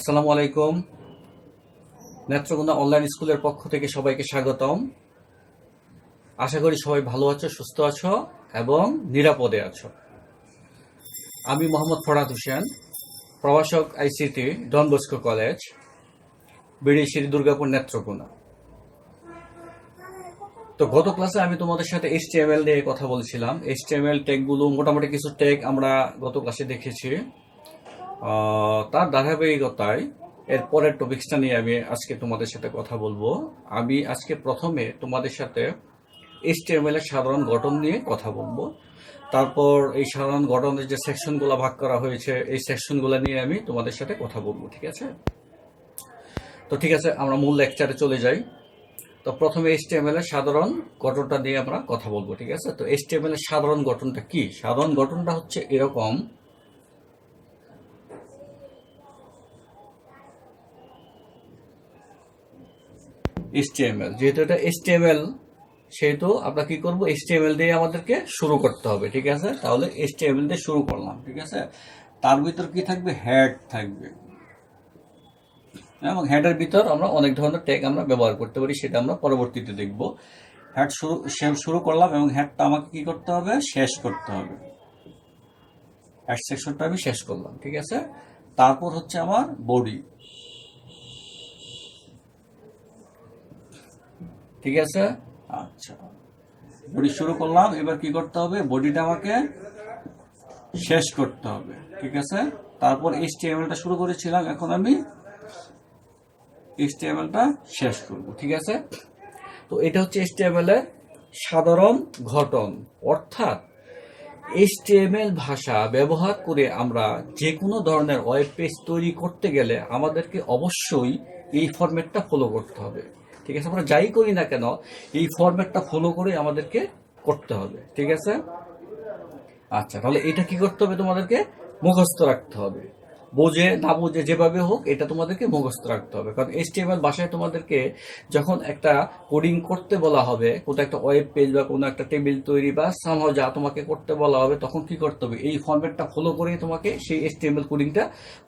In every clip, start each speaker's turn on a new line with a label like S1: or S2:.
S1: আসসালামু আলাইকুম। নেত্রকোনা অনলাইন স্কুলের পক্ষ থেকে সবাইকে স্বাগতম। আশা করি সবাই ভালো আছো, সুস্থ আছো এবং নিরাপদে আছো। আমি মোহাম্মদ ফরহাদ হোসেন, প্রভাষক ICT, Don Bosco college, Birishiri, Durgapur, Netrokona. তো গত ক্লাসে আমি তোমাদের সাথে HTML নিয়ে কথা বলছিলাম। HTML ট্যাগগুলো, মোটামুটি কিছু ট্যাগ আমরা গত ক্লাসে দেখেছি। তার ধারাবাহিকতায় এর পরের টপিকসটা নিয়ে আমি আজকে তোমাদের সাথে কথা বলবো। আমি আজকে প্রথমে তোমাদের সাথে HTML এর সাধারণ গঠন নিয়ে কথা বলবো। তারপর এই সাধারণ গঠনের যে সেকশনগুলো ভাগ করা হয়েছে, এই সেকশনগুলো নিয়ে আমি তোমাদের সাথে কথা বলবো। ঠিক আছে? তো ঠিক আছে, আমরা মূল লেকচারে চলে যাই। তো প্রথমে HTML এর সাধারণ গঠনটা নিয়ে আমরা কথা বলবো। ঠিক আছে? তো HTML এর সাধারণ গঠনটা কি? সাধারণ গঠনটা হচ্ছে এরকম। HTML, যেহেতু এটা HTML, সেহেতু আমরা কি করব, HTML দিয়ে আমাদেরকে শুরু করতে হবে। ঠিক আছে? তাহলে HTML দিয়ে শুরু করলাম। ঠিক আছে? তার ভিতর কি থাকবে? হেড থাকবে, এবং হেডের ভিতর আমরা অনেক ধরনের ট্যাগ আমরা ব্যবহার করতে পারি, সেটা আমরা পরবর্তীতে দেখব। হেড শুরু করলাম, এবং হেডটা আমাকে কি করতে হবে? শেষ করতে হবে। হেড সেকশনটা আমি শেষ করলাম। ঠিক আছে? তারপর হচ্ছে আমার বডি। ঠিক আছে? আচ্ছা, বডি শুরু করলাম, এবার কি করতে হবে? বডিটা আমাকে শেষ করতে হবে। ঠিক আছে? তারপর HTML-টা শুরু করেছিলাম, এখন আমি HTML-টা শেষ করব। ঠিক আছে? তো এটা হচ্ছে HTML এর সাধারণ গঠন। অর্থাৎ HTML ভাষা ব্যবহার করে আমরা যে কোনো ধরনের ওয়েব পেজ তৈরি করতে গেলে আমাদেরকে অবশ্যই এই ফরম্যাটটা ফলো করতে হবে। ঠিক আছে? আমরা যাই করি না কেন, এই ফরম্যাটটা ফলো করে আমাদেরকে করতে হবে। ঠিক আছে? আচ্ছা, তাহলে এটা কি করতে হবে? তোমাদেরকে মুখস্থ রাখতে হবে। বোঝে না বোঝে যেভাবে হোক, এটা তোমাদেরকে মুখস্থ রাখতে হবে। কারণ HTML ভাষায় তোমাদেরকে যখন একটা কোডিং করতে বলা হবে, কোনো একটা ওয়েব পেজ বা কোনো একটা টেবিল তৈরি বা সামহাও যা তোমাকে করতে বলা হবে, তখন কি করতে হবে? এই ফরম্যাটটা ফলো করে তোমাকে সেই HTML কোডিংটা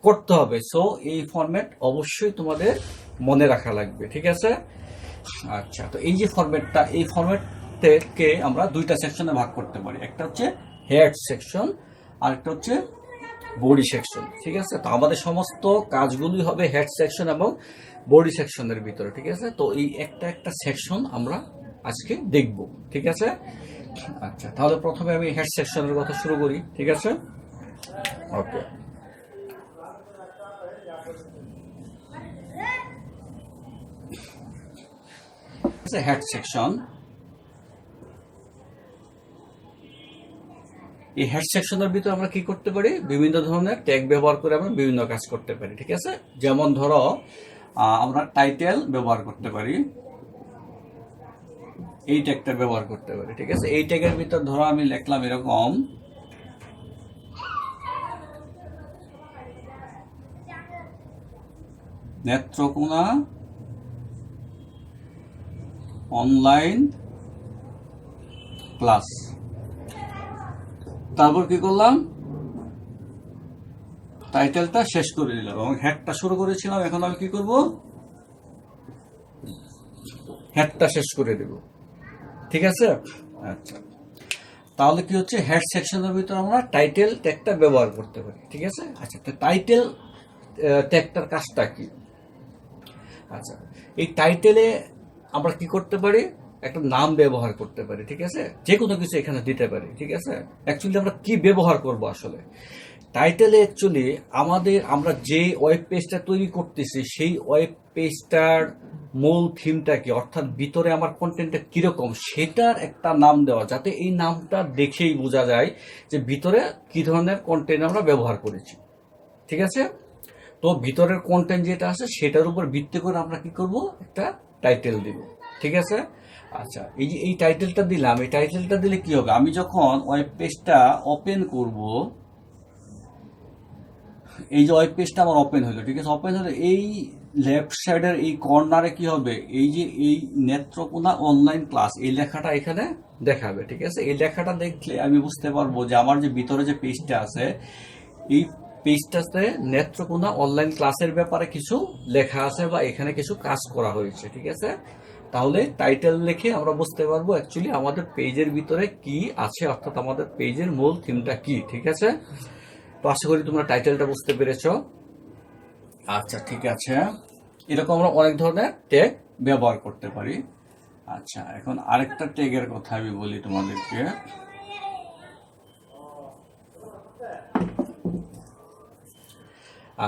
S1: করতে হবে। সো এই ফরম্যাট অবশ্যই তোমাদের মনে রাখা লাগবে। ঠিক আছে? আচ্ছা, তো এই যে ফরম্যাটটা, এই ফরম্যাটকে আমরা দুইটা সেকশনে ভাগ করতে পারি। একটা হচ্ছে হেড সেকশন, আর একটা হচ্ছে বডি সেকশন। ঠিক আছে? তো আমাদের সমস্ত কাজগুলি হবে হেড সেকশন এবং বডি সেকশনের ভিতরে। ঠিক আছে? তো এই একটা একটা সেকশন আমরা আজকে দেখব। ঠিক আছে? আচ্ছা, তাহলে প্রথমে আমি হেড সেকশনের কথা শুরু করি। ঠিক আছে? ওকে, হেড সেকশন। এই হেড সেকশনের ভিতরে আমরা কি করতে পারি? বিভিন্ন ধরনের ট্যাগ ব্যবহার করে আমরা বিভিন্ন কাজ করতে পারি। ঠিক আছে? যেমন ধরো, আমরা টাইটেল ব্যবহার করতে পারি, এই ট্যাগটা ব্যবহার করতে পারি। ঠিক আছে? এই ট্যাগের ভিতর ধরো আমি লিখলাম এরকম, নেত্রকোনা অনলাইন ক্লাস। তারপর কি করলাম? টাইটেলটা শেষ করে দিলাম এবং হেডটা শুরু করেছিলাম, এখন আমি কি করব? হেডটা শেষ করে দেব। ঠিক আছে? আচ্ছা, তাহলে কি হচ্ছে? হেড সেকশনের ভিতরে আমরা টাইটেল ট্যাগটা ব্যবহার করতে পারি। ঠিক আছে? আচ্ছা, তো টাইটেল ট্যাগটার কাজটা কি? আচ্ছা, এই টাইটেলে আমরা কি করতে পারি? একটা নাম ব্যবহার করতে পারি। ঠিক আছে? যে কোনো কিছু এখানে দিতে পারি। ঠিক আছে? অ্যাকচুয়ালি আমরা কি ব্যবহার করব আসলে টাইটেলে? অ্যাকচুয়ালি আমরা যে ওয়েব পেজটা তৈরি করতেছি, সেই ওয়েব পেজটার মূল থিমটা কি, অর্থাৎ ভিতরে আমার কন্টেন্টটা কিরকম, সেটার একটা নাম দেওয়া, যাতে এই নামটা দেখেই বোঝা যায় যে ভিতরে কি ধরনের কন্টেন্ট আমরা ব্যবহার করেছি। ঠিক আছে? তো ভিতরের কন্টেন্ট যেটা আছে সেটার উপর ভিত্তি করে আমরা কি করব? একটা টাইটেল দিব। ঠিক আছে? আচ্ছা, এই যে এই টাইটেলটা দিলাম, এই টাইটেলটা দিলে কি হবে? আমি যখন ওয়েব পেজটা ওপেন করব, এই যে ওয়েব পেজটা আমার ওপেন হলো। ঠিক আছে? ওপেন হলে এই লেফট সাইডের এই কর্নারে কি হবে? এই যে এই নেত্রকোনা অনলাইন ক্লাস, এই লেখাটা এখানে দেখাবে। ঠিক আছে? এই লেখাটা দেখলে আমি বুঝতে পারবো যে আমার যে ভিতরে যে পেজটা আছে, এই পেজটাতে নেত্রকোনা অনলাইন ক্লাসের ব্যাপারে কিছু লেখা আছে বা এখানে কিছু কাজ করা হয়েছে, ঠিক আছে। তাহলে টাইটেল লিখে আমরা বুঝতে পারবো অ্যাকচুয়ালি আমাদের পেজের ভিতরে কি আছে, অর্থাৎ আমাদের পেজের মূল থিমটা কি, ঠিক আছে। তো আশা করি তোমরা টাইটেলটা বুঝতে পেরেছো। আচ্ছা ঠিক আছে, এরকম আমরা অনেক ধরনের ট্যাগ ব্যবহার করতে পারি। আচ্ছা, এখন আরেকটা ট্যাগের কথা আমি বলি তোমাদেরকে।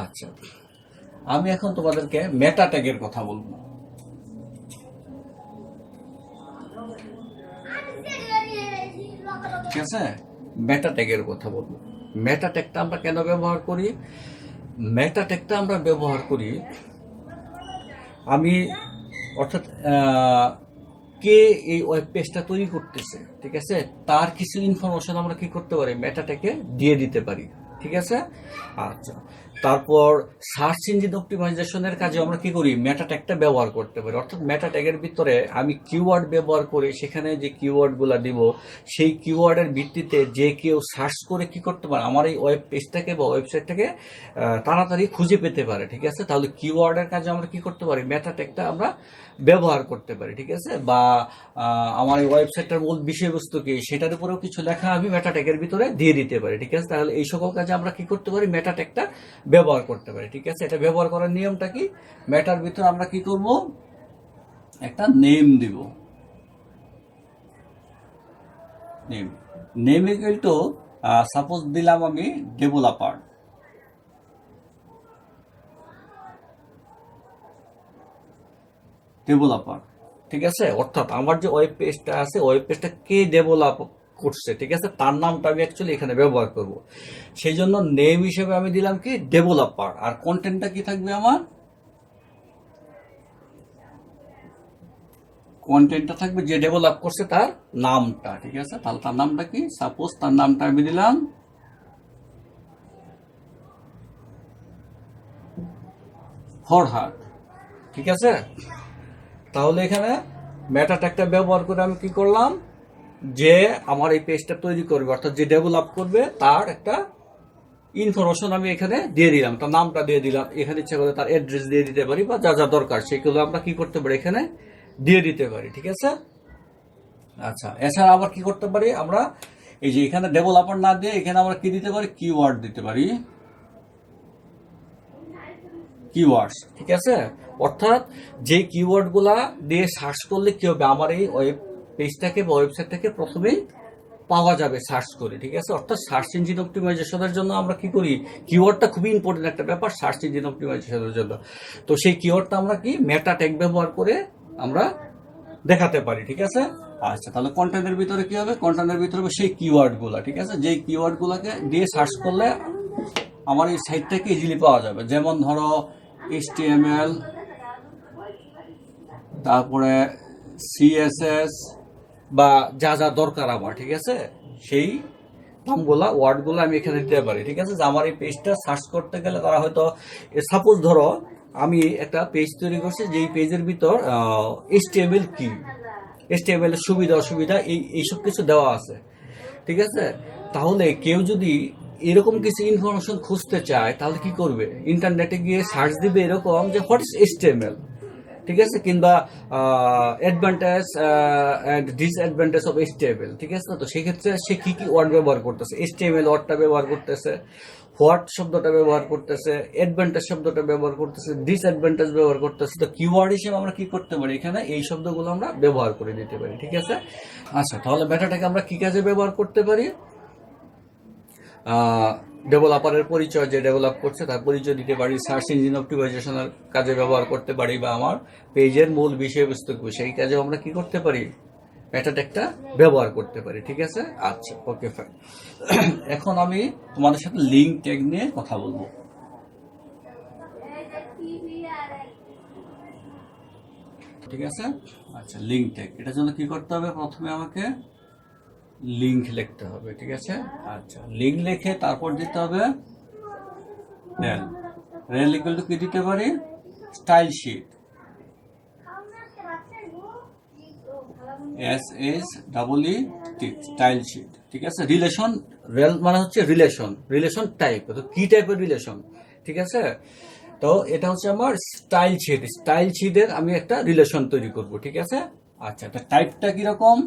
S1: আচ্ছা, আমি এখন তোমাদেরকে মেটা ট্যাগের কথা বলবো। ঠিক আছে, মেটা ট্যাগের কথা বলবো। মেটা ট্যাগটা আমরা কেন ব্যবহার করি? মেটা ট্যাগটা আমরা ব্যবহার করি আমি অর্থাৎ কে এই ওয়েব পেজটা তৈরি করতেছে, ঠিক আছে, তার কিছু ইনফরমেশন আমরা কি করতে পারি, মেটা ট্যাগে দিয়ে দিতে পারি, ঠিক আছে। আচ্ছা, তারপর সার্চ ইঞ্জিন অপটিমাইজেশনের কাজে আমরা কি করি, মেটা ট্যাগটা ব্যবহার করতে পারি। অর্থাৎ মেটা ট্যাগের ভিতরে আমি কিওয়ার্ড ব্যবহার করি, সেখানে যে কিওয়ার্ডগুলো দিব সেই কিওয়ার্ডের ভিত্তিতে যে কেউ সার্চ করে কি করতে পারে, আমার এই ওয়েব পেজটাকে বা ওয়েবসাইটটাকে তাড়াতাড়ি খুঁজে পেতে পারে, ঠিক আছে। তাহলে কিওয়ার্ডের কাজে আমরা কি করতে পারি, মেটা ট্যাগটা আমরা ব্যবহার করতে পারি, ঠিক আছে। বা আমার এই ওয়েবসাইটটার মূল বিষয়বস্তু কি সেটার উপরেও কিছু লেখা আমি মেটা ট্যাগের ভিতরে দিয়ে দিতে পারি, ঠিক আছে। তাহলে এই সকল কাজে আমরা কি করতে পারি, মেটা ট্যাগটা ব্যবহার করতে পারি, ঠিক আছে। এটা ব্যবহার করার নিয়মটা কি, মেটার ভিতরে আমরা কি করব, একটা নেম দিব। নেম ইকুয়াল টু সাপোজ দিলাম আমি ডেভেলপার, ঠিক আছে। অর্থাৎ আমার যে ওয়েব পেজটা আছে, ওয়েব পেজটা কে ডেভেলপ করছে, ঠিক আছে, তার নামটা আমি অ্যাকচুয়ালি এখানে ব্যবহার করব। সেই জন্য নেম হিসেবে আমি দিলাম কি ডেভেলপার, আর কন্টেন্টটা কি থাকবে, আমার কন্টেন্টটা থাকবে যে ডেভেলপ করছে তার নামটা, ঠিক আছে। তাহলে তার নামটা কি, সাপোজ তার নামটা আমি দিলাম ফরহাদ, ঠিক আছে। তাহলে এখানে মেটা ট্যাগটা ব্যবহার করে আমি কি করলাম, যে আমার এই পেজটা তৈরি করবে অর্থাৎ যে ডেভেলপ করবে তার একটা ইনফরমেশন আমি এখানে দিয়ে দিলাম, তার নামটা দিয়ে দিলাম, এখানে ইচ্ছা করে তার অ্যাড্রেস দিয়ে দিতে পারি বা যা যা দরকার সেগুলো আমরা কি করতে পারি, এখানে দিয়ে দিতে পারি, ঠিক আছে। আচ্ছা, এছাড়া আবার কি করতে পারি, আমরা এই যে এখানে ডেভেলপার না দিয়ে এখানে আমরা কি দিতে পারি, কিওয়ার্ড দিতে পারি, কিওয়ার্ডস, ঠিক আছে। অর্থাৎ যে কিওয়ার্ডগুলা দিয়ে সার্চ করলে কি হবে, আমার এই ওয়েব পেজটাকে বা ওয়েবসাইটটাকে প্রথমেই পাওয়া যাবে সার্চ করে, ঠিক আছে। অর্থাৎ সার্চ ইঞ্জিন অপটিমাইজেশনের জন্য আমরা কি করি, কিওয়ার্ডটা খুবই ইম্পর্টেন্ট একটা ব্যাপার সার্চ ইঞ্জিন অপটিমাইজেশনের জন্য। তো সেই কিওয়ার্ডটা আমরা কি মেটা ট্যাগ ব্যবহার করে আমরা দেখাতে পারি, ঠিক আছে। আচ্ছা, তাহলে কন্টেন্টের ভিতরে কি হবে, কন্টেন্টের ভিতরে হবে সেই কিওয়ার্ডগুলো, ঠিক আছে, যেই কিওয়ার্ডগুলোকে দিয়ে সার্চ করলে আমার এই সাইটটাকে ইজিলি পাওয়া যাবে। যেমন ধরো HTML, তারপরে CSS বা যা যা দরকার আমার, ঠিক আছে, সেই নামগুলা ওয়ার্ডগুলো আমি এখানে দিতে পারি, ঠিক আছে। যে আমার এই পেজটা সার্চ করতে গেলে তারা হয়তো, সাপোজ ধরো আমি একটা পেজ তৈরি করছি, যেই পেজের ভিতর HTML কি, HTML এর সুবিধা অসুবিধা এইসব কিছু দেওয়া আছে, ঠিক আছে। তাহলে কেউ যদি এরকম কিছু ইনফরমেশন খুঁজতে চায় তাহলে কি করবে, ইন্টারনেটে গিয়ে সার্চ দিবে এরকম যে হোয়াট ইজ HTML, ঠিক আছে, কিংবা advantage and disadvantage of HTML, ঠিক আছে। তো সেই ক্ষেত্রে সে কি কি ওয়ার্ড ব্যবহার করতেছে, HTML ওয়ার্ডটা ব্যবহার করতেছে, হোয়াট শব্দটা ব্যবহার করতেছে, অ্যাডভান্টেজ শব্দটা ব্যবহার করতেছে, ডিসঅ্যাডভান্টেজ ব্যবহার করতেছে। তো কিওয়ার্ড হিসেবে আমরা কি করতে পারি, এখানে এই শব্দগুলো আমরা ব্যবহার করে দিতে পারি, ঠিক আছে। আচ্ছা, তাহলে মেটাটাকে আমরা কি কাজে ব্যবহার করতে পারি, ডেভেলপারের পরিচয়, যে ডেভেলপ করছে তার পরিচয় দিতে পারি, সার্চ ইঞ্জিন অপটিমাইজেশনের কাজে ব্যবহার করতে পারি, বা আমার পেজের মূল বিষয়বস্তু সেই কাজে আমরা কি করতে পারি, মেটা ট্যাগটা ব্যবহার করতে পারি, ঠিক আছে। আচ্ছা, ওকে ফাইন। এখন আমি তোমাদের সাথে লিঙ্ক ট্যাগ নিয়ে কথা বলবো। ঠিক আছে, আচ্ছা, লিঙ্ক ট্যাগ, এটার জন্য কি করতে হবে, প্রথমে আমাকে লিঙ্ক লিখতে হবে, ঠিক আছে। আচ্ছা, লিঙ্ক লিখে তারপর দিতে হবে রেল ইকুয়াল টু কি দিতে পারি, style sheet, SHEET, style sheet, ঠিক আছে। রিলেশন রেল মানে হচ্ছে রিলেশন, রিলেশন টাইপ, তো কি টাইপের রিলেশন, ঠিক আছে। তো এটা হচ্ছে আমার স্টাইল শিট, স্টাইল শিটের আমি একটা রিলেশন তৈরি করব, ঠিক আছে। আচ্ছা, এটা টাইপটা কিরকম,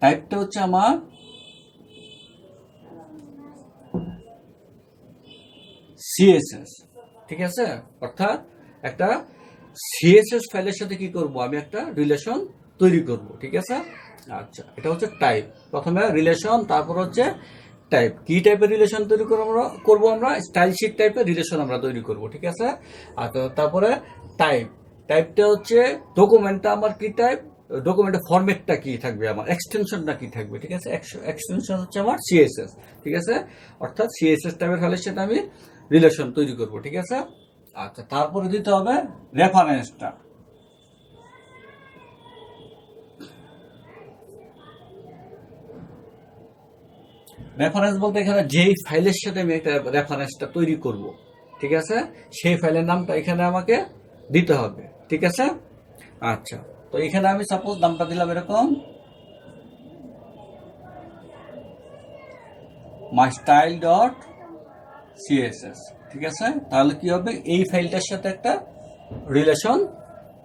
S1: টাইপটা হচ্ছে আমার সিএসএস, ঠিক আছে। অর্থাৎ একটা সিএসএস ফাইলের সাথে কি করব, আমি একটা রিলেশন তৈরি করব, ঠিক আছে। আচ্ছা, এটা হচ্ছে টাইপ, প্রথমে রিলেশন, তারপর হচ্ছে টাইপ। কি টাইপের রিলেশন তৈরি করবো আমরা স্টাইল শিট টাইপের রিলেশন আমরা তৈরি করব, ঠিক আছে। আর তারপরে টাইপ, টাইপটা হচ্ছে ডকুমেন্টটা আমার কি টাইপ, ডকুমেন্টের ফরম্যাটটা কি থাকবে, আমার এক্সটেনশনটা কি থাকবে, ঠিক আছে। এক্সটেনশন হচ্ছে আমার সিএসএস, ঠিক আছে। অর্থাৎ সিএসএস টাইপের ফাইলের সাথে আমি রিলেশন তৈরি করব, ঠিক আছে। আচ্ছা, তারপরে দিতে হবে রেফারেন্সটা। রেফারেন্স বলতে এখানে যেই ফাইলের সাথে আমি একটা রেফারেন্সটা তৈরি করব, ঠিক আছে, সেই ফাইলের নামটা এখানে আমাকে দিতে হবে, ঠিক আছে। আচ্ছা, তো এখানে আমি সাপোজ নামটা দিলাম এরকম mystyle.css, ঠিক আছে। তাহলে কি হবে, এই ফাইলটার সাথে একটা রিলেশন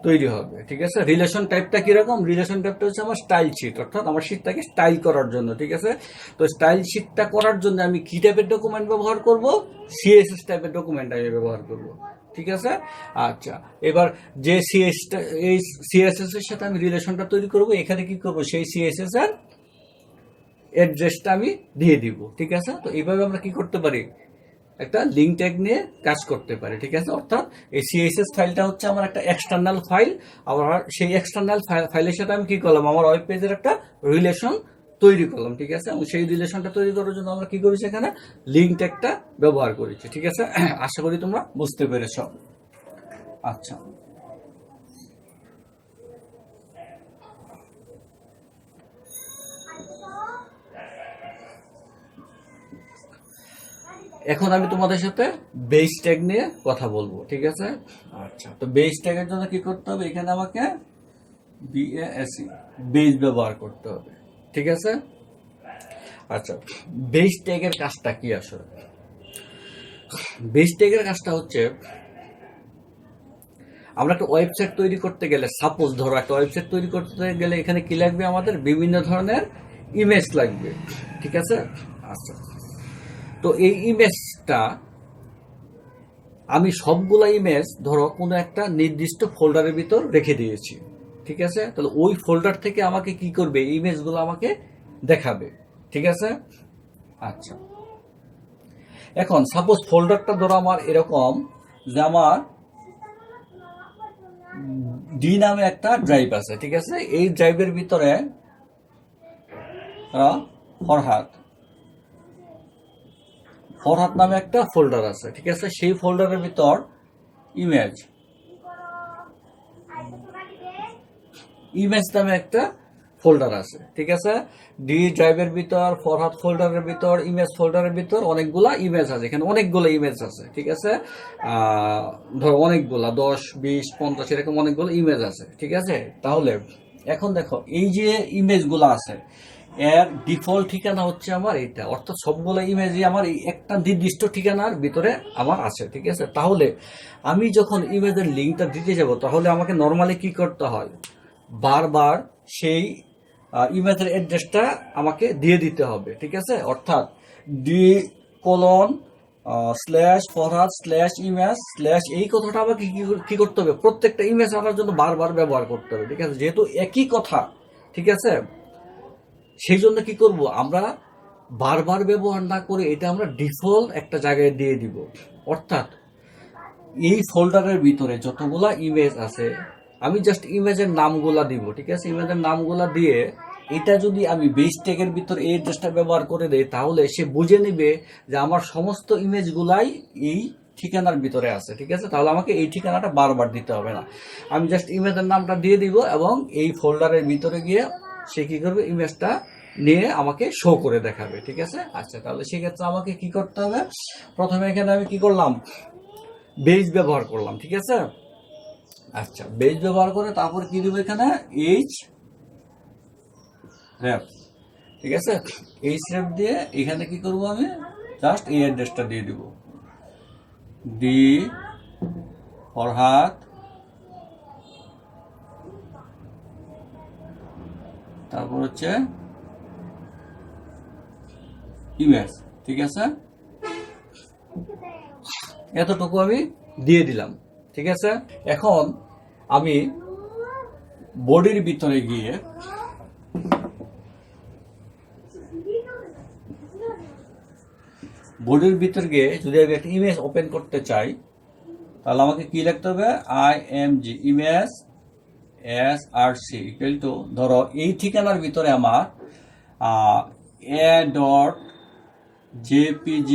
S1: তৈরি হবে, ঠিক আছে। রিলেশন টাইপটা কিরকম, রিলেশন টাইপটা হচ্ছে আমার স্টাইল শিট, অর্থাৎ আমার শিটটাকে স্টাইল করার জন্য, ঠিক আছে। তো স্টাইল শিটটা করার জন্য আমি কি টাইপের ডকুমেন্ট ব্যবহার করব, সিএসএস টাইপের ডকুমেন্ট আমি ব্যবহার করব, ঠিক আছে। আচ্ছা, এবার যে এই সিএসএস এর সাথে আমি রিলেশনটা তৈরি করব, এখানে কি করব, সেই সিএসএস এর অ্যাড্রেসটা আমি দিয়ে দিব, ঠিক আছে। তো এইভাবে আমরা কি করতে পারি, একটা লিঙ্ক ট্যাগ নিয়ে কাজ করতে পারি, ঠিক আছে। অর্থাৎ এই সিএসএস ফাইলটা হচ্ছে আমার একটা এক্সটার্নাল ফাইল, আবার সেই এক্সটার্নাল ফাইলের সাথে আমি কি করলাম, আমার ওয়েব পেজের একটা রিলেশন তৈরি করলাম, ঠিক আছে। এবং সেই রিলেশনটা তৈরি করার জন্য আমরা কি করেছি, এখানে লিঙ্ক ট্যাগটা ব্যবহার করেছি, ঠিক আছে। আশা করি তোমরা বুঝতে পেরেছ। আচ্ছা, এখন আমি তোমাদের সাথে বেস ট্যাগ নিয়ে কথা বলবো, ঠিক আছে। আচ্ছা, তো বেস ট্যাগের জন্য কি করতে হবে, এখানে আমাকে বিএসই বেস ব্যবহার করতে হবে, ঠিক আছে। আচ্ছা, বেস ট্যাগের কাজটা কি আসলে, বেস ট্যাগের কাজটা হচ্ছে আমরা একটা ওয়েবসাইট তৈরি করতে গেলে, সাপোজ ধরো একটা ওয়েবসাইট তৈরি করতে গেলে এখানে কি লাগবে, আমাদের বিভিন্ন ধরনের ইমেজ লাগবে, ঠিক আছে। আচ্ছা, তো এই ইমেজটা আমি সবগুলা ইমেজ ধরো কোনো একটা নির্দিষ্ট ফোল্ডারের ভিতর রেখে দিয়েছি, ঠিক আছে। তাহলে ওই ফোল্ডার থেকে আমাকে কি করবে, ইমেজগুলো আমাকে দেখাবে, ঠিক আছে। আচ্ছা, এখন সাপোজ ফোল্ডারটা ধরো আমার এরকম যে আমার ডি নামে একটা ড্রাইভ আছে, ঠিক আছে। এই ড্রাইভের ভিতরে ফরহাদ নামে একটা ফোল্ডার আছে, ঠিক আছে। সেই ফোল্ডারের ভিতর ইমেজ নামে একটা ফোল্ডার আছে, ঠিক আছে। ডি ড্রাইভের ভিতর, ফরহাদ ফোল্ডারের ভিতর, ইমেজ ফোল্ডারের ভিতর অনেকগুলা ইমেজ আছে, এখানে অনেকগুলো ইমেজ আছে, ঠিক আছে। ধরো অনেকগুলা 10, 20, 50 এরকম অনেকগুলো ইমেজ আছে, ঠিক আছে। তাহলে এখন দেখো এই যে ইমেজগুলো আছে, এর ডিফল্ট ঠিকানা হচ্ছে আমার এটা, অর্থাৎ সবগুলো ইমেজই আমার এই একটা নির্দিষ্ট ঠিকানার ভিতরে আমার আছে, ঠিক আছে। তাহলে আমি যখন ইমেজের লিঙ্কটা দিতে যাব, তাহলে আমাকে নর্মালি কি করতে হয়, বারবার সেই ইমেজের অ্যাড্রেসটা আমাকে দিয়ে দিতে হবে, ঠিক আছে। অর্থাৎ d:/ফরহাদ/ইমেজ/ এই কথাটা আমাকে কি করতে হবে, প্রত্যেকটা ইমেজ আনার জন্য বারবার ব্যবহার করতে হবে, ঠিক আছে। যেহেতু একই কথা, ঠিক আছে, সেই জন্য কি করব, আমরা বারবার ব্যবহার না করে এটা আমরা ডিফল্ট একটা জায়গায় দিয়ে দিব। অর্থাৎ এই ফোল্ডারের ভিতরে যতগুলা ইমেজ আছে, আমি জাস্ট ইমেজের নামগুলা দিব, ঠিক আছে। ইমেজের নামগুলা দিয়ে এটা যদি আমি বেস ট্যাগের ভিতর এই অ্যাড্রেসটা ব্যবহার করে দেই, তাহলে সে বুঝে নেবে যে আমার সমস্ত ইমেজগুলাই এই ঠিকানার ভিতরে আছে, ঠিক আছে। তাহলে আমাকে এই ঠিকানাটা বারবার দিতে হবে না, আমি জাস্ট ইমেজের নামটা দিয়ে দিব এবং এই ফোল্ডারের ভিতরে গিয়ে সে কি করবে, ইমেজটা নিয়ে আমাকে শো করে দেখাবে, ঠিক আছে। আচ্ছা, তাহলে সেক্ষেত্রে আমাকে কি করতে হবে, প্রথমে এখানে আমি কি করলাম, বেস ব্যবহার করলাম, ঠিক আছে। আচ্ছা, বেস ব্যবহার করে তারপর কি দিব, এখানে href ঠিক আছে। এই স্টেপ দিয়ে এখানে কি করব, আমি জাস্ট এই অ্যাড্রেসটা দিয়ে দিব, ডি ফরহাদ, তারপর হচ্ছে ইমেজ। ঠিক আছে, এতটুকু আমি দিয়ে দিলাম। ঠিক আছে, এখন আমি বডির ভিতরে গিয়ে যদি আমি একটা ইমেজ ওপেন করতে চাই, তাহলে আমাকে কি লিখতে হবে, IMG image SRC equal to, ধরো এই ঠিকানার ভিতরে আমার a.jpg,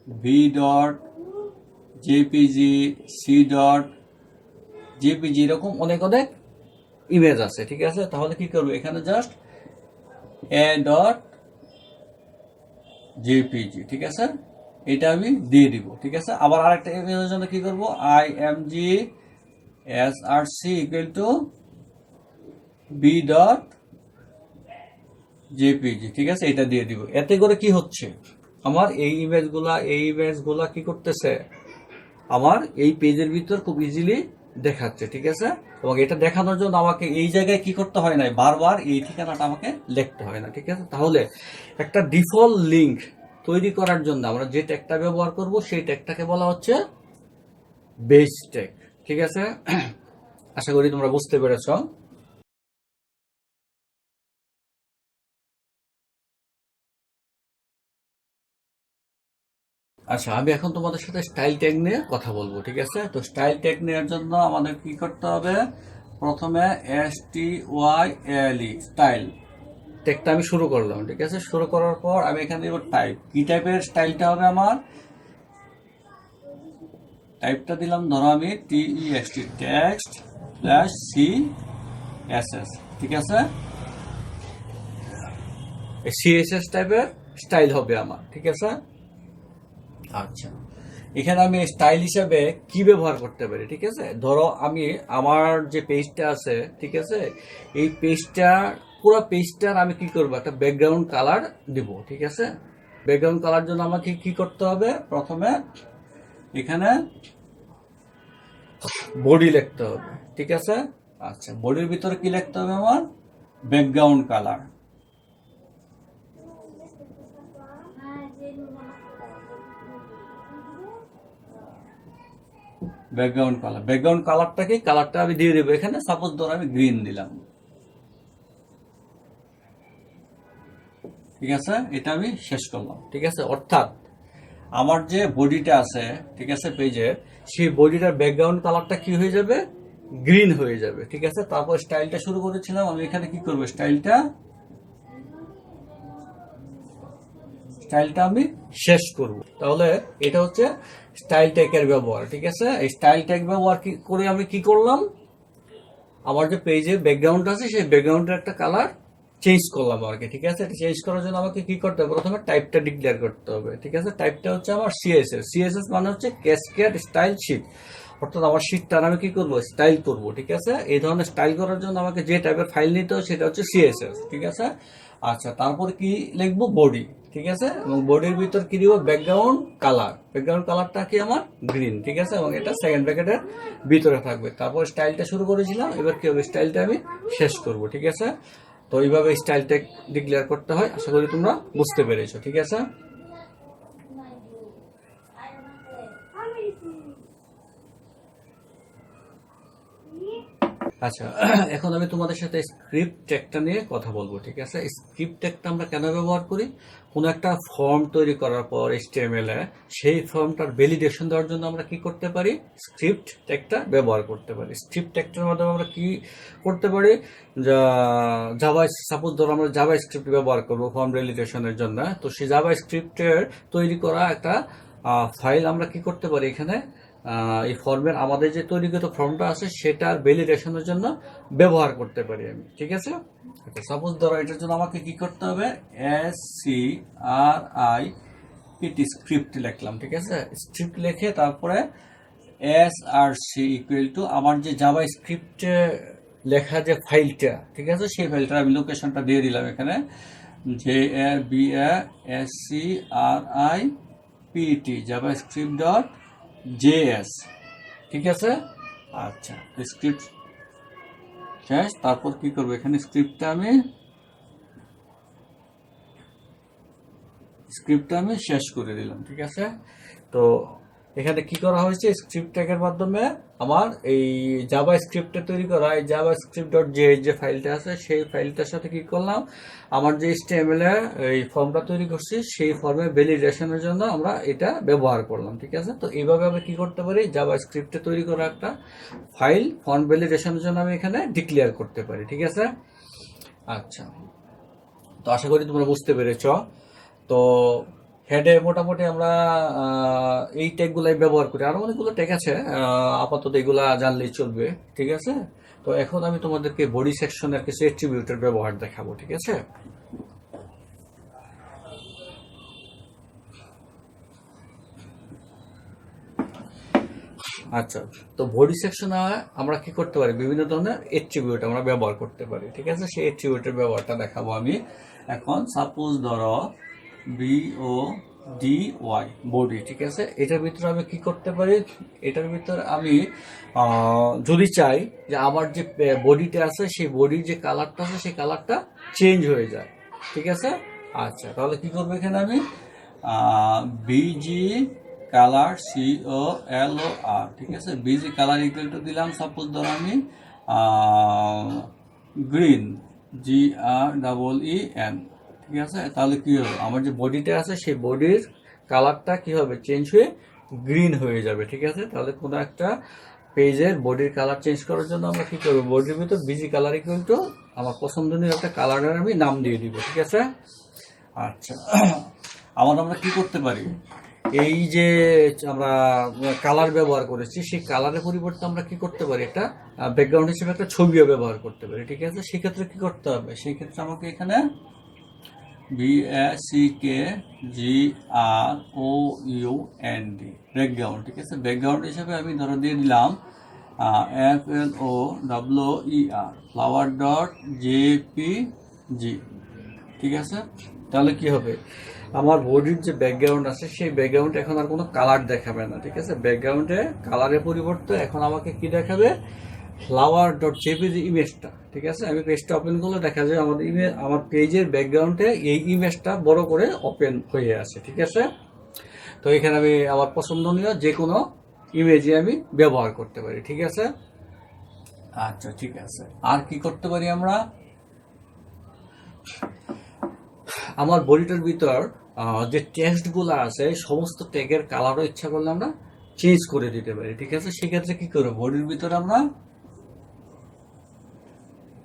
S1: v.jpg, c.jpg এরকম অনেক ইমেজ আছে। ঠিক আছে, তাহলে কি করবো, এখানে জাস্ট a.jpg, ঠিক আছে, এটা আমি দিয়ে দিব। ঠিক আছে, আবার আরেকটা ইমেজের জন্য কি করব, IMG SRC equal to v.jpg, ঠিক আছে, এটা দিয়ে দিব। এতে করে কি হচ্ছে, আমার এই ইমেজগুলা কি করতেছে, আমার এই পেজের ভিতর খুব ইজিলি দেখাচ্ছে। ঠিক আছে, এবং এটা দেখানোর জন্য আমাকে এই জায়গায় কি করতে হয় না, বারবার এই ঠিকানাটা আমাকে লিখতে হয় না। ঠিক আছে, তাহলে একটা ডিফল্ট লিংক তৈরি করার জন্য আমরা যে ট্যাগটা ব্যবহার করব, সেই ট্যাগটাকে বলা হচ্ছে বেস ট্যাগ। ঠিক আছে, আশা করি তোমরা বুঝতে পেরেছো। আচ্ছা, আমি এখন তোমাদের সাথে স্টাইল ট্যাগ নিয়ে কথা বলবো। ঠিক আছে, তো স্টাইল ট্যাগ নেওয়ার জন্য আমাদের কি করতে হবে, প্রথমে STYLE স্টাইল ট্যাগটা আমি শুরু করলাম। ঠিক আছে, শুরু করার পর আমি এখানে দেব টাইপ। কি টাইপের স্টাইলটা হবে, আমার টাইপটা দিলাম, ধরো আমি TEXT টেক্সট CSS। ঠিক আছে, CSS টাইপের স্টাইল হবে আমার। ঠিক আছে, আচ্ছা, এখানে আমি স্টাইল হিসাবে কি ব্যবহার করতে পারি। ঠিক আছে, ধরো আমি আমার যে পেজটা আছে, ঠিক আছে, এই পুরো পেজটার আমি কি করবো, একটা ব্যাকগ্রাউন্ড কালার দিব। ঠিক আছে, ব্যাকগ্রাউন্ড কালার জন্য আমাকে কি করতে হবে, প্রথমে এখানে বডি লিখতে হবে। ঠিক আছে, আচ্ছা, বডির ভিতরে কি লিখতে হবে, আমার ব্যাকগ্রাউন্ড কালার। ব্যাকগ্রাউন্ড কালারটা আমি দিয়ে দেবো এখানে, সাপোজ ধরো আমি গ্রিন দিলাম। ঠিক আছে, এটা আমি শেষ করলাম। ঠিক আছে, অর্থাৎ আমার যে বডিটা আছে, ঠিক আছে, পেজে, সেই বডিটার ব্যাকগ্রাউন্ড কালারটা কি হয়ে যাবে, গ্রিন হয়ে যাবে। ঠিক আছে, তারপর স্টাইলটা শুরু করেছিলাম, আমি এখানে কি করবো, স্টাইলটা আমি শেষ করব। তাহলে এটা হচ্ছে স্টাইল ট্যাগের ব্যবহার। ঠিক আছে, এই স্টাইল ট্যাগ ব্যবহার করে আমি কি করলাম, আমার যে পেজে ব্যাকগ্রাউন্ড আছে, সেই ব্যাকগ্রাউন্ডের একটা কালার চেঞ্জ করলাম আর কি। ঠিক আছে, এটা চেঞ্জ করার জন্য আমাকে কি করতে হবে, প্রথমে টাইপটা ডিক্লেয়ার করতে হবে। ঠিক আছে, টাইপটা হচ্ছে আমার CSS মানে হচ্ছে ক্যাসকেড স্টাইল শীট, অর্থাৎ আমার শীটটার আমি কি করব, স্টাইল করব। ঠিক আছে, এই ধরনের স্টাইল করার জন্য আমাকে যে টাইপের ফাইল নিতে হবে সেটা হচ্ছে CSS। ঠিক আছে, আচ্ছা, তারপর কি লিখবো, বডি। ঠিক আছে, এবং বডির ভিতর কি দিব, ব্যাকগ্রাউন্ড কালারটা কি আমার গ্রিন। ঠিক আছে, এবং এটা সেকেন্ড ব্র্যাকেটের ভিতরে থাকবে। তারপর স্টাইলটা শুরু করেছিলাম, এবার কি হবে, স্টাইলটা আমি শেষ করব। ঠিক আছে, তো এইভাবে স্টাইলটা ডিক্লেয়ার করতে হয়। আশা করি তোমরা বুঝতে পেরেছো। ঠিক আছে, আচ্ছা, এখন আমি তোমাদের সাথে স্ক্রিপ্ট ট্যাগটা নিয়ে কথা বলবো। ঠিক আছে, স্ক্রিপ্ট ট্যাগটা আমরা কেন ব্যবহার করি, কোন একটা ফর্ম তৈরি করার পর HTML এ সেই ফর্মটার ভ্যালিডেশন দেওয়ার জন্য আমরা কি করতে পারি, স্ক্রিপ্ট ট্যাগটা ব্যবহার করতে পারি। স্ক্রিপ্ট ট্যাগটার মাধ্যমে আমরা কি করতে পারি, সাপোজ ধরো আমরা জাভা স্ক্রিপ্ট ব্যবহার করবো ফর্ম ভ্যালিডেশনের জন্য, তো সেই জাভা স্ক্রিপ্টের তৈরি করা একটা ফাইল আমরা কি করতে পারি, এখানে এই ফর্মের আমাদের যে তৈরিকৃত ফর্মটা আছে সেটার ভ্যালিডেশনের জন্য ব্যবহার করতে পারি আমি। ঠিক আছে, সাপোজ ধরো এটার জন্য আমাকে কি করতে হবে, SCRIPT স্ক্রিপ্ট লিখলাম। ঠিক আছে, স্ক্রিপ্ট লিখে তারপরে SRC ইকুয়াল টু আমার যে জাভা স্ক্রিপ্টে লেখা যে ফাইলটা, ঠিক আছে, সেই ফাইলটা আমি লোকেশনটা দিয়ে দিলাম এখানে, JAVASCRIPT javascript.js, ঠিক আছে। আচ্ছা, স্ক্রিপ্ট শেষ। তারপর কি করবো, এখানে স্ক্রিপ্টটা আমি শেষ করে দিলাম, ঠিক আছে। তো এখানে কি করা হয়েছে, স্ক্রিপ্ট ট্যাগের মাধ্যমে আমার এই জাভা স্ক্রিপ্টে তৈরি করা এই javascript.js যে ফাইলটা আছে, সেই ফাইলটার সাথে কি করলাম, আমার যে HTML এর এই ফর্মটা তৈরি করছি সেই ফর্মে ভ্যালিডেশনের জন্য আমরা এটা ব্যবহার করলাম, ঠিক আছে। তো এইভাবে আমরা কি করতে পারি, জাভা স্ক্রিপ্টে তৈরি করা একটা ফাইল ফর্ম ভ্যালিডেশনের জন্য আমি এখানে ডিক্লেয়ার করতে পারি, ঠিক আছে। আচ্ছা, তো আশা করি তোমরা বুঝতে পেরেছ। তো হেডে মোটামুটি আমরা এই ট্যাগগুলাই ব্যবহার করি, আরো অনেকগুলো ট্যাগ আছে, আপাতত এগুলা জানলেই চলবে, ঠিক আছে। তো এখন আমি তোমাদেরকে বডি সেকশনের কিছু অ্যাট্রিবিউটের ব্যবহার দেখাবো, ঠিক আছে। আচ্ছা, তো বডি সেকশনে আমরা কি করতে পারি, বিভিন্ন ধরনের অ্যাট্রিবিউট আমরা ব্যবহার করতে পারি, ঠিক আছে। সেই অ্যাট্রিবিউটের ব্যবহারটা দেখাবো আমি এখন। সাপোজ ধরো BODY বডি, ঠিক আছে। এটার ভিতরে আমি কি করতে পারি, এটার ভিতরে আমি যদি চাই যে আমার যে বডিটা আছে সেই বডির যে কালারটা আছে সেই কালারটা চেঞ্জ হয়ে যায়, ঠিক আছে। আচ্ছা, তাহলে কি করবো, এখানে আমি BG কালার COLOR, ঠিক আছে। BG কালার ইকুয়াল টু দিলাম, সাপোজ ধরো আমি গ্রিন GREEN, ঠিক আছে। তাহলে কি হবে, আমার যে বডিটা আছে সেই বডির কালারটা কি হবে, চেঞ্জ হয়ে গ্রিন হয়ে যাবে, ঠিক আছে। তাহলে কোনো একটা পেজের বডির কালার চেঞ্জ করার জন্য আমরা কি করবো, বডির ভিতর বিজি কালার ইকুয়াল টু আমার পছন্দনীয় একটা কালারের আমি নাম দিয়ে দিব, ঠিক আছে। আচ্ছা, আমরা কি করতে পারি, এই যে আমরা কালার ব্যবহার করেছি সেই কালারের পরিবর্তে আমরা কি করতে পারি, একটা ব্যাকগ্রাউন্ড হিসেবে একটা ছবিও ব্যবহার করতে পারি, ঠিক আছে। সেক্ষেত্রে কি করতে হবে, সেই ক্ষেত্রে আমাকে এখানে BACKGROUND ব্যাকগ্রাউন্ড, ঠিক আছে। ব্যাকগ্রাউন্ড হিসেবে আমি ধরো দিয়ে দিলাম FLOWER flower.jpg, ঠিক আছে। তাহলে কি হবে, আমার বডির যে ব্যাকগ্রাউন্ড আছে সেই ব্যাকগ্রাউন্ড এখন আর কোনো কালার দেখাবে না, ঠিক আছে। ব্যাকগ্রাউন্ডে কালারের পরিবর্তে এখন আমাকে কি দেখাবে, flower.jpg ইমেজটা, ঠিক আছে। আমি পেজটা ওপেন করলে দেখা যায় আমার পেজের ব্যাকগ্রাউন্ডে এই ইমেজটা বড় করে ওপেন হয়ে আছে, ঠিক আছে। তো এখানে আমি আমার পছন্দনীয় যে কোনো ইমেজে আমি ব্যবহার করতে পারি, ঠিক আছে। আচ্ছা, ঠিক আছে। আর কি করতে পারি আমরা, আমার বডিটার ভিতর যে টেক্সটগুলো আছে সমস্ত ট্যাগের কালারও ইচ্ছা করলে আমরা চেঞ্জ করে দিতে পারি, ঠিক আছে। সেক্ষেত্রে কি করবো, বডির ভিতরে আমরা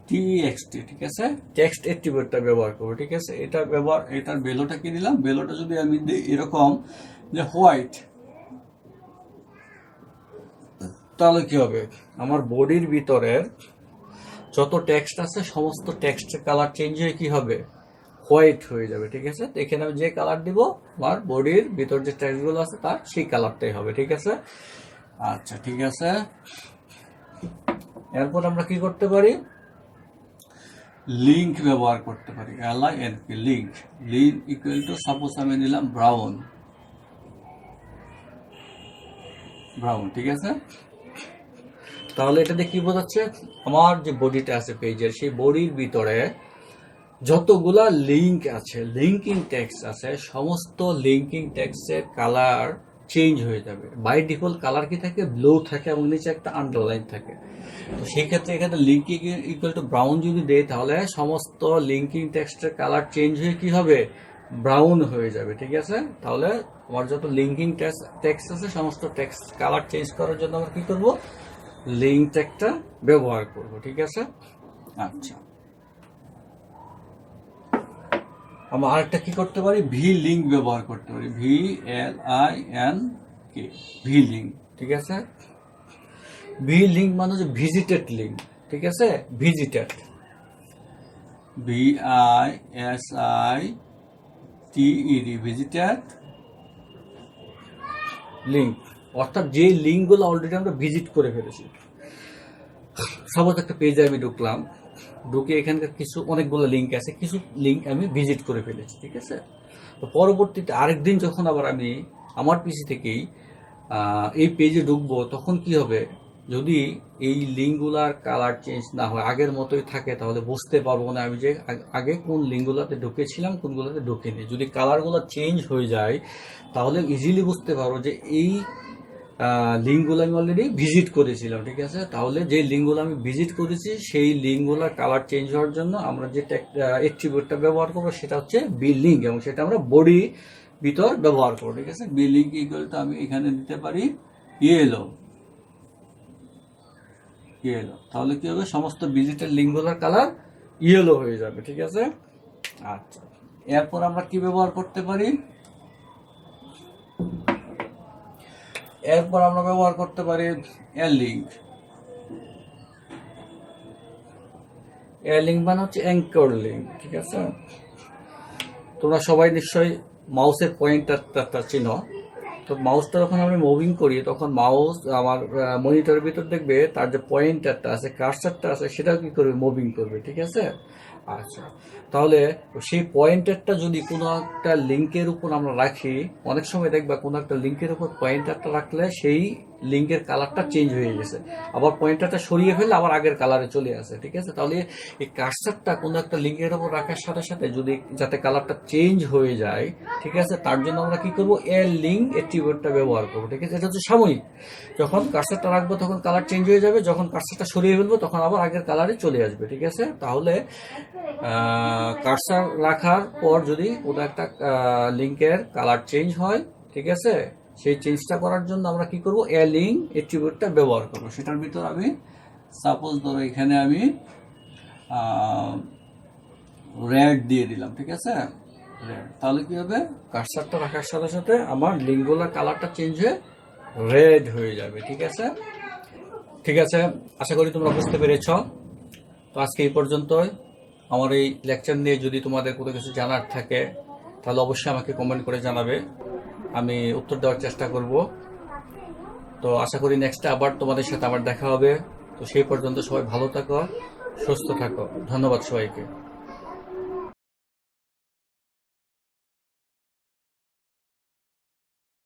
S1: TXT, ঠিক আছে, টেক্সট অ্যাট্রিবিউটটা ব্যবহার করবো, ঠিক আছে। এটার বেলোটা কি দিলাম, বেলোটা যদি আমি দিই এরকম যে হোয়াইট, তাহলে কি হবে, আমার বডির ভিতরে যত টেক্সট আছে সমস্ত টেক্সটের কালার চেঞ্জ হয়ে কি হবে, হোয়াইট হয়ে যাবে, ঠিক আছে। তো এখানে আমি যে কালার দিব আমার বডির ভিতর যে টেক্সটগুলো আছে তার সেই কালারটাই হবে, ঠিক আছে। আচ্ছা, ঠিক আছে। এরপর আমরা কি করতে পারি, লিঙ্ক ব্যবহার করতে পারি, LINK link equal to suppose আমি দিলাম ব্রাউন, ঠিক আছে। তাহলে এটা দিয়ে কি বোঝাচ্ছে, আমার যে বডিটা আছে পেজের সেই বডির ভিতরে যতগুলা লিঙ্ক আছে, লিঙ্কিং টেক্সট আছে, সমস্ত লিঙ্কিং টেক্সটের কালার চেঞ্জ হয়ে যাবে। বাই ডিফল্ট কালার কি থাকে, ব্লু থাকে এবং নিচে একটা আন্ডারলাইন থাকে। তো সেই ক্ষেত্রে এখানে লিঙ্কিং ইকুয়াল টু ব্রাউন যদি দেয় তাহলে সমস্ত লিঙ্কিং টেক্সটের কালার চেঞ্জ হয়ে কি হবে, ব্রাউন হয়ে যাবে, ঠিক আছে। তাহলে আমার যত লিঙ্কিং টেক্সট আছে সমস্ত টেক্সট কালার চেঞ্জ করার জন্য আমরা কি করব, লিঙ্ক ট্যাগটা ব্যবহার করব, ঠিক আছে। আচ্ছা, আমরা আরেকটা কি করতে পারি, ভি লিঙ্ক ব্যবহার করতে পারি, VLINK ভি লিঙ্ক, ঠিক আছে। ভি লিঙ্ক মানে হচ্ছে ভিজিটেড লিঙ্ক, ঠিক আছে। ভিজিটেড VISITED ভিজিটেড লিঙ্ক, অর্থাৎ যে লিঙ্কগুলো অলরেডি আমরা ভিজিট করে ফেলেছি সাপোজ একটা পেজে আমি ঢুকলাম, ঢুকে এখানকার অনেকগুলো লিঙ্ক আছে, কিছু লিঙ্ক আমি ভিজিট করে ফেলেছি, ঠিক আছে। তো পরবর্তীতে আরেকদিন যখন আবার আমি আমার পিসি থেকেই এই পেজে ঢুকবো, তখন কি হবে, যদি এই লিঙ্কগুলার কালার চেঞ্জ না হয়, আগের মতোই থাকে, তাহলে বুঝতে পারবো না আমি যে আগে কোন লিঙ্কগুলোতে ঢুকেছিলাম, কোনগুলোতে ঢুকিনি। যদি কালারগুলো চেঞ্জ হয়ে যায়, তাহলে ইজিলি বুঝতে পারবো যে এই লিঙ্কগুলো আমি অলরেডি ভিজিট করেছিলাম, ঠিক আছে। তাহলে যে লিঙ্কগুলো আমি ভিজিট করেছি, সেই লিঙ্কগুলোর কালার চেঞ্জ হওয়ার জন্য আমরা যে অ্যাট্রিবিউটটা ব্যবহার করবো সেটা হচ্ছে বি লিঙ্ক, এবং সেটা আমরা বডি ভিতর ব্যবহার করবো, ঠিক আছে। বি লিঙ্ক ইকুয়াল টু আমি এখানে দিতে পারি ইয়েলো। তাহলে কি হবে, সমস্ত ভিজিটের লিঙ্কগুলোর কালার ইয়েলো হয়ে যাবে, ঠিক আছে। আচ্ছা, এরপর আমরা কি ব্যবহার করতে পারি, এরপর আমরা ব্যবহার করতে পারি এর লিঙ্ক। মানে হচ্ছে অ্যাঙ্কর লিঙ্ক, ঠিক আছে। তোমরা সবাই নিশ্চয়ই মাউসের পয়েন্টারটা চিনো। তো মাউসটা যখন আমি মুভিং করি, তখন মাউস আমার মনিটরের ভিতর দেখবে তার যে পয়েন্টারটা আছে, কার্সারটা আছে, সেটা কি করবে, মুভিং করবে, ঠিক আছে। আচ্ছা, তাহলে সেই পয়েন্টারটা যদি কোনো একটা লিঙ্কের উপর আমরা রাখি, অনেক সময় দেখবা কোনো একটা লিঙ্কের উপর পয়েন্টারটা রাখলে সেই লিঙ্কের কালারটা চেঞ্জ হয়ে গেছে, আবার পয়েন্টারটা সরিয়ে ফেললে আবার আগের কালারে চলে আসে, ঠিক আছে। তাহলে এই কার্সারটা কোনো একটা লিঙ্কের উপর রাখার সাথে সাথে যদি যাতে কালারটা চেঞ্জ হয়ে যায়, ঠিক আছে, তার জন্য আমরা কি করবো, এর লিঙ্ক অ্যাট্রিবিউটটা ব্যবহার করবো, ঠিক আছে। এটা হচ্ছে সাময়িক, যখন কার্সারটা রাখবো তখন কালার চেঞ্জ হয়ে যাবে, যখন কার্সারটা সরিয়ে ফেলবো তখন আবার আগের কালারে চলে আসবে, ঠিক আছে। তাহলে কার্সার রাখার পর যদি কোনো একটা লিঙ্কের কালার চেঞ্জ হয়, ঠিক আছে, সেই চেঞ্জটা করার জন্য আমরা কি করব, এ লিঙ্ক অ্যাট্রিবিউটটা ব্যবহার করব। সেটার ভিতর আমি সাপোজ ধরো এখানে আমি রেড দিয়ে দিলাম, ঠিক আছে, রেড। তাহলে কি হবে, কার্সারটা রাখার সাথে সাথে আমার লিঙ্কগুলোর কালারটা চেঞ্জ হয়ে রেড হয়ে যাবে, ঠিক আছে। ঠিক আছে, আশা করি তোমরা বুঝতে পেরেছ। তো আজকে এই পর্যন্তই। আমার এই লেকচার নিয়ে যদি তোমাদের কোনো কিছু জানার থাকে, তাহলে অবশ্যই আমাকে কমেন্ট করে জানাবে, আমি উত্তর দেওয়ার চেষ্টা করব। তো আশা করি নেক্সটে আবার তোমাদের সাথে আবার দেখা হবে। তো সেই পর্যন্ত সবাই ভালো থাকো, সুস্থ থাকো। ধন্যবাদ সবাইকে।